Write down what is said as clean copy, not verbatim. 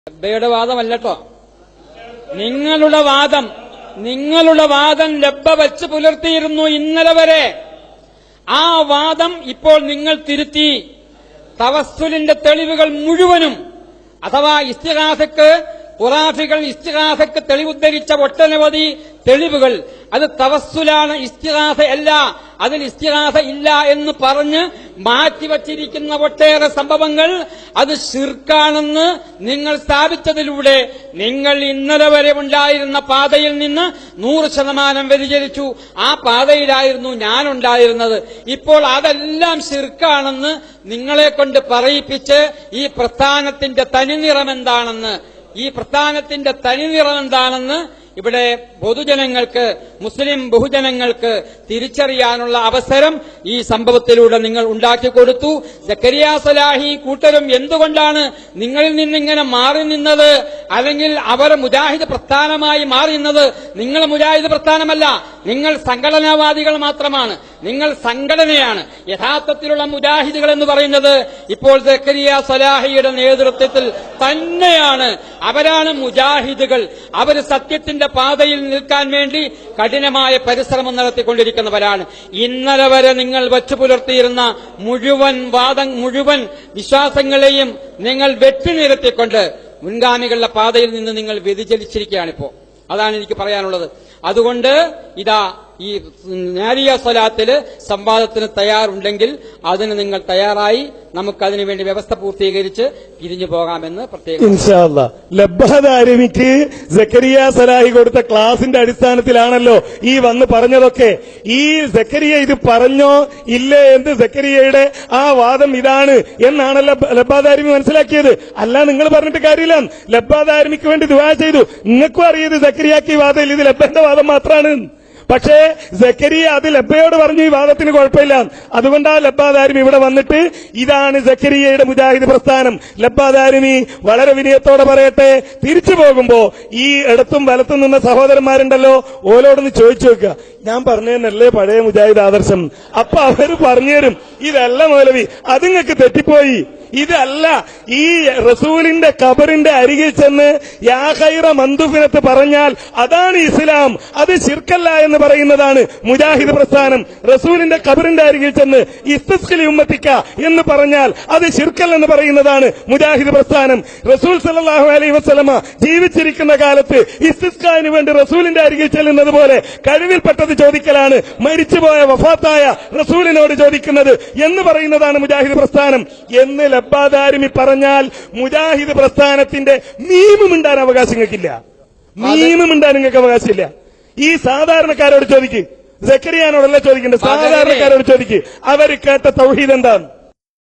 ലബ്ബയുടെ വാദമല്ലട്ടോ, നിങ്ങളുടെ വാദം ലബ്ബ വെച്ച് പുലർത്തിയിരുന്നു ഇന്നലെ വരെ. ആ വാദം ഇപ്പോൾ നിങ്ങൾ തിരുത്തി. തവസ്സുലിന്റെ തെളിവുകൾ മുഴുവനും, അഥവാ ഇസ്തിഗാസക്ക് ഖുറാഫികൾ ഇസ്തിഗാസക്ക് തെളിവുദ്ധരിച്ച ഒട്ടനവധി തെളിവുകൾ അത് തവസ്സുലാണ്, ഇസ്തിഗാസ അല്ല, അതിൽ ഇസ്തിഗാസ ഇല്ല എന്ന് പറഞ്ഞ് മാറ്റിവച്ചിരിക്കുന്ന ഒട്ടേറെ സംഭവങ്ങൾ അത് ശിർക്കാണെന്ന് നിങ്ങൾ സ്ഥാപിച്ചതിലൂടെ നിങ്ങൾ ഇന്നലെ വരെ ഉണ്ടായിരുന്ന പാതയിൽ നിന്ന് 100% വ്യതിചലിച്ചു. ആ പാതയിലായിരുന്നു ഞാനുണ്ടായിരുന്നത്. ഇപ്പോൾ അതെല്ലാം ശിർക്കാണെന്ന് നിങ്ങളെ കൊണ്ട് പറയിപ്പിച്ച് ഈ പ്രസ്ഥാനത്തിന്റെ തനിനിറമെന്താണെന്ന് ഇവിടെ പൊതുജനങ്ങൾക്ക്, മുസ്ലിം ബഹുജനങ്ങൾക്ക് തിരിച്ചറിയാനുള്ള അവസരം ഈ സംഭവത്തിലൂടെ നിങ്ങൾ ഉണ്ടാക്കിക്കൊടുത്തു. സക്കരിയ സലാഹി കൂട്ടരും എന്തുകൊണ്ടാണ് നിങ്ങളിൽ നിന്നിങ്ങനെ മാറി നിന്നത്? അല്ലെങ്കിൽ അവർ മുജാഹിദ് പ്രസ്ഥാനമായി മാറി നിന്നത്? നിങ്ങൾ മുജാഹിദ് പ്രസ്ഥാനമല്ല, നിങ്ങൾ സംഘടനാവാദികൾ മാത്രമാണ്, നിങ്ങൾ സംഘടനയാണ്. യഥാർത്ഥത്തിലുള്ള മുജാഹിദുകൾ എന്ന് പറയുന്നത് ഇപ്പോൾ സക്കരിയ സലാഹിയുടെ നേതൃത്വത്തിൽ തന്നെയാണ്. അവരാണ് മുജാഹിദുകൾ. അവർ സത്യത്തിന്റെ പാതയിൽ നിൽക്കാൻ വേണ്ടി കഠിനമായ പരിശ്രമം നടത്തിക്കൊണ്ടിരിക്കുന്നവരാണ്. ഇന്നലെ വരെ നിങ്ങൾ വച്ചു പുലർത്തിയിരുന്ന മുഴുവൻ വിശ്വാസങ്ങളെയും നിങ്ങൾ വെട്ടിനിരത്തിക്കൊണ്ട് മുൻഗാമികളുടെ പാതയിൽ നിന്ന് നിങ്ങൾ വ്യതിചലിച്ചിരിക്കുകയാണിപ്പോ. അതാണ് എനിക്ക് പറയാനുള്ളത്. അതുകൊണ്ട് ഇതാ ഈ നാരിയ സ്വലാത്തില് സംവാദത്തിന് തയ്യാറുണ്ടെങ്കിൽ അതിന് നിങ്ങൾ തയ്യാറായി നമുക്കതിനു വേണ്ടി വ്യവസ്ഥ പൂർത്തീകരിച്ച് പിരിഞ്ഞു പോകാമെന്ന് പ്രത്യേകം ഇൻഷാ അല്ലാഹ്. ലബ്ബാദാരിമിക്ക് സക്കരിയ സലാഹി കൊടുത്ത ക്ലാസിന്റെ അടിസ്ഥാനത്തിലാണല്ലോ ഈ വന്ന് പറഞ്ഞതൊക്കെ. ഈ സക്കരിയ ഇത് പറഞ്ഞോ ഇല്ലേ എന്ന് സക്കരിയയുടെ ആ വാദം ഇതാണ് എന്നാണല്ലോ ലബ്ബാദാരിമി മനസ്സിലാക്കിയത്. അല്ല, നിങ്ങൾ പറഞ്ഞിട്ട് കാര്യമില്ല. ലബ്ബാദാരിമിക്ക് വേണ്ടി ദുആ ചെയ്തു. നിങ്ങൾക്കും അറിയത് സക്കരിയാക്ക് ഈ വാദം ഇത് ലബ്ബന്റെ വാദം മാത്രമാണ്. പക്ഷേ സക്കരിയ അത് ലബ്ബയോട് പറഞ്ഞു ഈ വാദത്തിന് കുഴപ്പമില്ല. അതുകൊണ്ടാ ലബ്ബാദാരിമി ഇവിടെ വന്നിട്ട് ഇതാണ് സക്കരിയയുടെ മുജാഹിദ് പ്രസ്ഥാനം. ലബ്ബാദാരിമി വളരെ വിനയത്തോടെ പറയട്ടെ, തിരിച്ചു പോകുമ്പോ ഈ ഇടത്തും വലത്തും നിന്ന സഹോദരന്മാരുണ്ടല്ലോ, ഓലോടൊന്ന് ചോദിച്ചു വെക്കുക, ഞാൻ പറഞ്ഞതന്നല്ലേ പഴയ മുജാഹിദ് ആദർശം? അപ്പൊ അവര് പറഞ്ഞുതരും ഇതല്ല മൗലവി, അതിങ്ങൾക്ക് തെറ്റിപ്പോയി, ഇതല്ല. ഈ റസൂലിന്റെ ഖബറിന്റെ അരികിൽ ചെന്ന് യാ ഖൈറ മന്ദുഫിനത്ത് പറഞ്ഞാൽ അതാണ് ഇസ്ലാം, അത് ശിർക്കല്ല എന്ന് പറയുന്നതാണ് മുജാഹിദ് പ്രസ്ഥാനം. റസൂലിന്റെ ഖബറിന്റെ അരികിൽ ചെന്ന് ഇസ്തസ്ഖിലി ഉമ്മത്തിക്ക എന്ന് പറഞ്ഞാൽ അത് ശിർക്കൽ എന്ന് പറയുന്നതാണ് മുജാഹിദ് പ്രസ്ഥാനം. റസൂൽ സല്ലല്ലാഹു അലൈഹി വസല്ലമ ജീവിച്ചിരിക്കുന്ന കാലത്ത് ഇസ്തിസ്ഖാന് വേണ്ടി റസൂലിന്റെ അരികിൽ ചെല്ലുന്നത് പോലെ കഴിവിൽപ്പെട്ടത് ചോദിക്കലാണ് മരിച്ചുപോയ വഫാത്തായ റസൂലിനോട് ചോദിക്കുന്നത് എന്ന് പറയുന്നതാണ് മുജാഹിദ് പ്രസ്ഥാനം എന്ന് ലബ്ബാദാരിമി പറഞ്ഞാൽ മുജാഹിദ് പ്രസ്ഥാനത്തിന്റെ മീമുണ്ടാൻ അവകാശങ്ങൾക്കില്ല. മീമുണ്ടാൻ നിങ്ങൾക്ക് അവകാശമില്ല. ഈ സാധാരണക്കാരോട് ചോദിക്ക്, സക്കരിയാനോടല്ല ചോദിക്കേണ്ടത്, സാധാരണക്കാരോട് ചോദിക്ക്, അവർ കേട്ട തൗഹീദ് എന്താണ്?